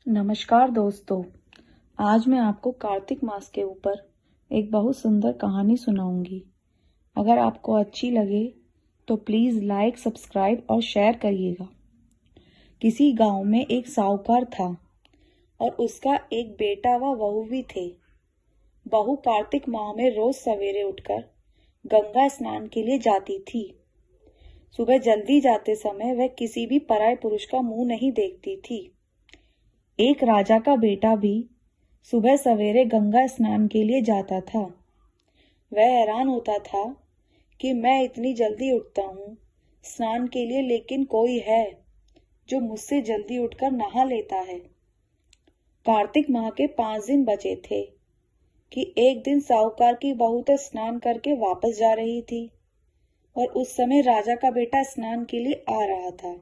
नमस्कार दोस्तों। आज मैं आपको कार्तिक मास के ऊपर एक बहुत सुंदर कहानी सुनाऊंगी। अगर आपको अच्छी लगे तो प्लीज़ लाइक, सब्सक्राइब और शेयर करिएगा। किसी गांव में एक साहूकार था और उसका एक बेटा व बहू भी थे। बहू कार्तिक माह में रोज सवेरे उठकर गंगा स्नान के लिए जाती थी। सुबह जल्दी जाते समय वह किसी भी पराये पुरुष का मुंह नहीं देखती थी। एक राजा का बेटा भी सुबह सवेरे गंगा स्नान के लिए जाता था। वह हैरान होता था कि मैं इतनी जल्दी उठता हूँ स्नान के लिए, लेकिन कोई है जो मुझसे जल्दी उठकर नहा लेता है। कार्तिक माह के 5 दिन बचे थे कि एक दिन साहूकार की बहू तो स्नान करके वापस जा रही थी और उस समय राजा का बेटा स्नान के लिए आ रहा था।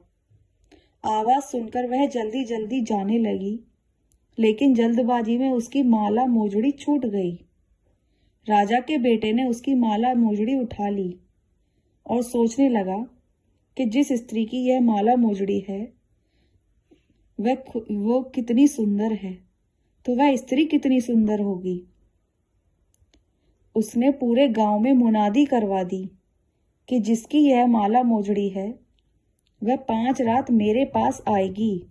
आवाज सुनकर वह जल्दी जल्दी जाने लगी, लेकिन जल्दबाजी में उसकी माला मोजड़ी छूट गई। राजा के बेटे ने उसकी माला मोजड़ी उठा ली और सोचने लगा कि जिस स्त्री की यह माला मोजड़ी है वो कितनी सुंदर है, तो वह स्त्री कितनी सुंदर होगी। उसने पूरे गांव में मुनादी करवा दी कि जिसकी यह माला मोजड़ी है वह 5 रात मेरे पास आएगी।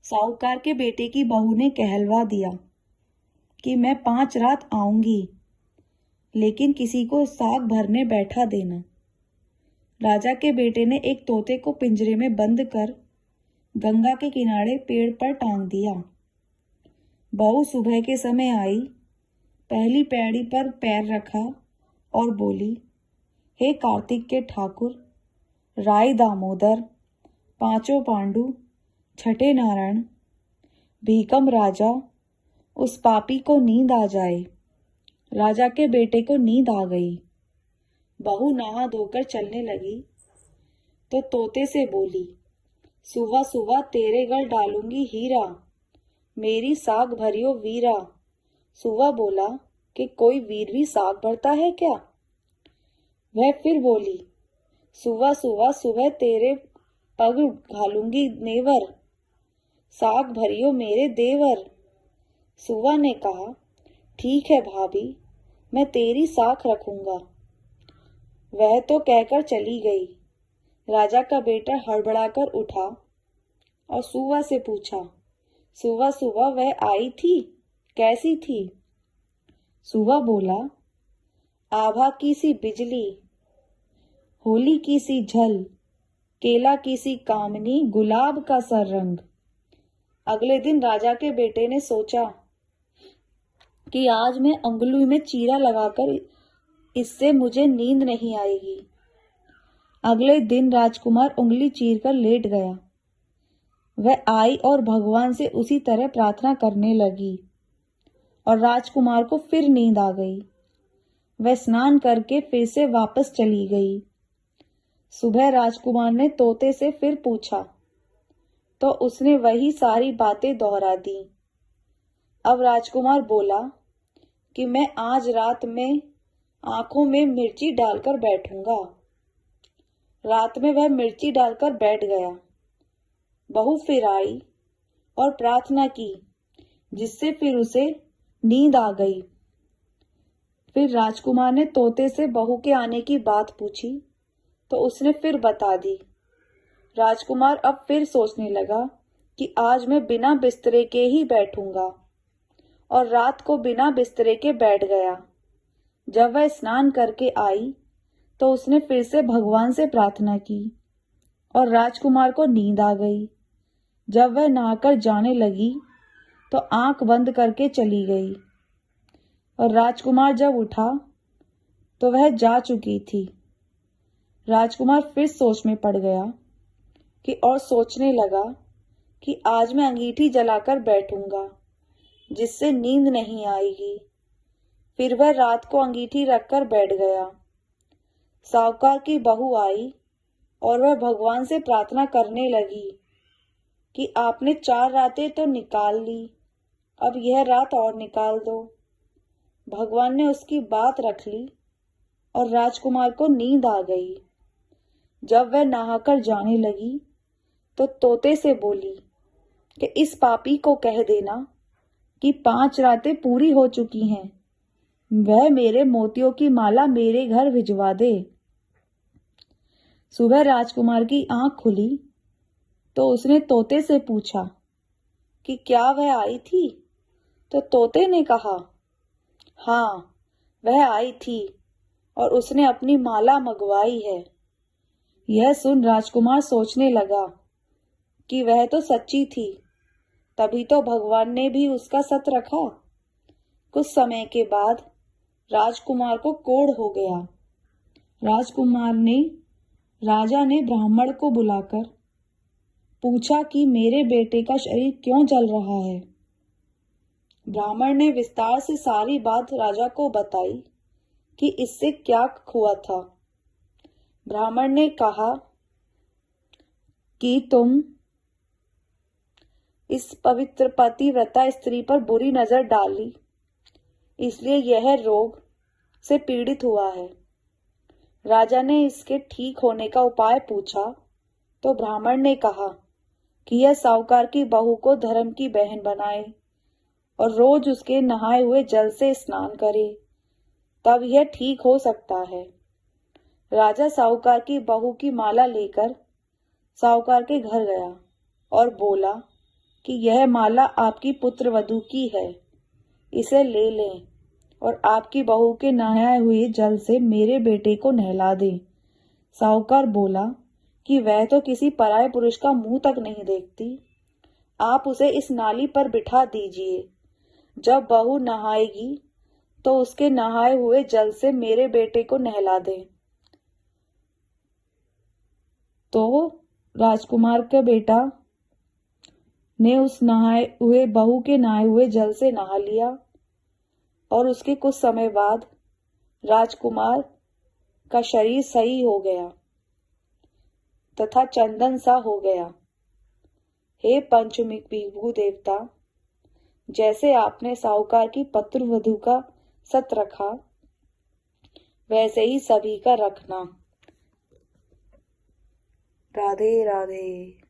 साहूकार के बेटे की बहू ने कहलवा दिया कि मैं 5 रात आऊंगी, लेकिन किसी को साग भरने बैठा देना। राजा के बेटे ने एक तोते को पिंजरे में बंद कर गंगा के किनारे पेड़ पर टांग दिया। बहू सुबह के समय आई, पहली पैड़ी पर पैर रखा और बोली, हे कार्तिक के ठाकुर, राय दामोदर, पांचों पांडु, छठे नारायण, भीकम राजा, उस पापी को नींद आ जाए। राजा के बेटे को नींद आ गई। बहू नहा धोकर चलने लगी तो तोते से बोली, सुबह सुबह तेरे गल डालूंगी हीरा, मेरी साग भरियो वीरा। सुबह बोला कि कोई वीर भी साग भरता है क्या? वह फिर बोली, सुबह सुबह सुबह तेरे पग घालूंगी नेवर, साग भरियो मेरे देवर। सुवा ने कहा, ठीक है भाभी, मैं तेरी साख रखूंगा। वह तो कहकर चली गई। राजा का बेटा हड़बड़ाकर उठा और सुवा से पूछा, सुबह सुबह वह आई थी, कैसी थी? सुवा बोला, आभा की सी बिजली, होली की सी झल, केला की सी कामनी, गुलाब का सा रंग। अगले दिन राजा के बेटे ने सोचा कि आज मैं उंगली में चीरा लगाकर इससे मुझे नींद नहीं आएगी। अगले दिन राजकुमार उंगली चीरकर लेट गया। वह आई और भगवान से उसी तरह प्रार्थना करने लगी और राजकुमार को फिर नींद आ गई। वह स्नान करके फिर से वापस चली गई। सुबह राजकुमार ने तोते से फिर पूछा तो उसने वही सारी बातें दोहरा दी। अब राजकुमार बोला कि मैं आज रात में आंखों में मिर्ची डालकर बैठूंगा। रात में वह मिर्ची डालकर बैठ गया। बहू फिर आई और प्रार्थना की, जिससे फिर उसे नींद आ गई। फिर राजकुमार ने तोते से बहू के आने की बात पूछी तो उसने फिर बता दी। राजकुमार अब फिर सोचने लगा कि आज मैं बिना बिस्तरे के ही बैठूंगा और रात को बिना बिस्तरे के बैठ गया। जब वह स्नान करके आई तो उसने फिर से भगवान से प्रार्थना की और राजकुमार को नींद आ गई। जब वह नहाकर जाने लगी तो आंख बंद करके चली गई और राजकुमार जब उठा तो वह जा चुकी थी। राजकुमार फिर सोच में पड़ गया और सोचने लगा कि आज मैं अंगीठी जलाकर बैठूंगा, जिससे नींद नहीं आएगी। फिर वह रात को अंगीठी रखकर बैठ गया। साहूकार की बहू आई और वह भगवान से प्रार्थना करने लगी कि आपने 4 रातें तो निकाल ली, अब यह रात और निकाल दो। भगवान ने उसकी बात रख ली और राजकुमार को नींद आ गई। जब वह नहाकर जाने लगी तो तोते से बोली कि इस पापी को कह देना कि 5 रातें पूरी हो चुकी हैं, वह मेरे मोतियों की माला मेरे घर भिजवा दे। सुबह राजकुमार की आंख खुली तो उसने तोते से पूछा कि क्या वह आई थी? तो तोते ने कहा, हाँ, वह आई थी और उसने अपनी माला मंगवाई है। यह सुन राजकुमार सोचने लगा कि वह तो सच्ची थी, तभी तो भगवान ने भी उसका सत रखा। कुछ समय के बाद राजकुमार को कोढ़ हो गया। राजा ने ब्राह्मण को बुलाकर पूछा कि मेरे बेटे का शरीर क्यों जल रहा है। ब्राह्मण ने विस्तार से सारी बात राजा को बताई कि इससे क्या हुआ था। ब्राह्मण ने कहा कि तुम इस पवित्र पतिव्रता स्त्री पर बुरी नजर डाली, इसलिए यह रोग से पीड़ित हुआ है। राजा ने इसके ठीक होने का उपाय पूछा तो ब्राह्मण ने कहा कि यह साहूकार की बहू को धर्म की बहन बनाए और रोज उसके नहाए हुए जल से स्नान करे, तब यह ठीक हो सकता है। राजा साहूकार की बहू की माला लेकर साहूकार के घर गया और बोला कि यह माला आपकी पुत्र वधू की है, इसे ले लें और आपकी बहू के नहाए हुए जल से मेरे बेटे को नहला दें। साहूकार बोला कि वह तो किसी पराये पुरुष का मुंह तक नहीं देखती, आप उसे इस नाली पर बिठा दीजिए। जब बहू नहाएगी तो उसके नहाए हुए जल से मेरे बेटे को नहला दें। तो राजकुमार का बेटा ने उस बहू के नहाए हुए जल से नहा लिया और उसके कुछ समय बाद राजकुमार का शरीर सही हो गया तथा चंदन सा हो गया। हे पंचमुख विभु देवता, जैसे आपने साहूकार की पुत्र वधू का सत रखा, वैसे ही सभी का रखना। राधे राधे।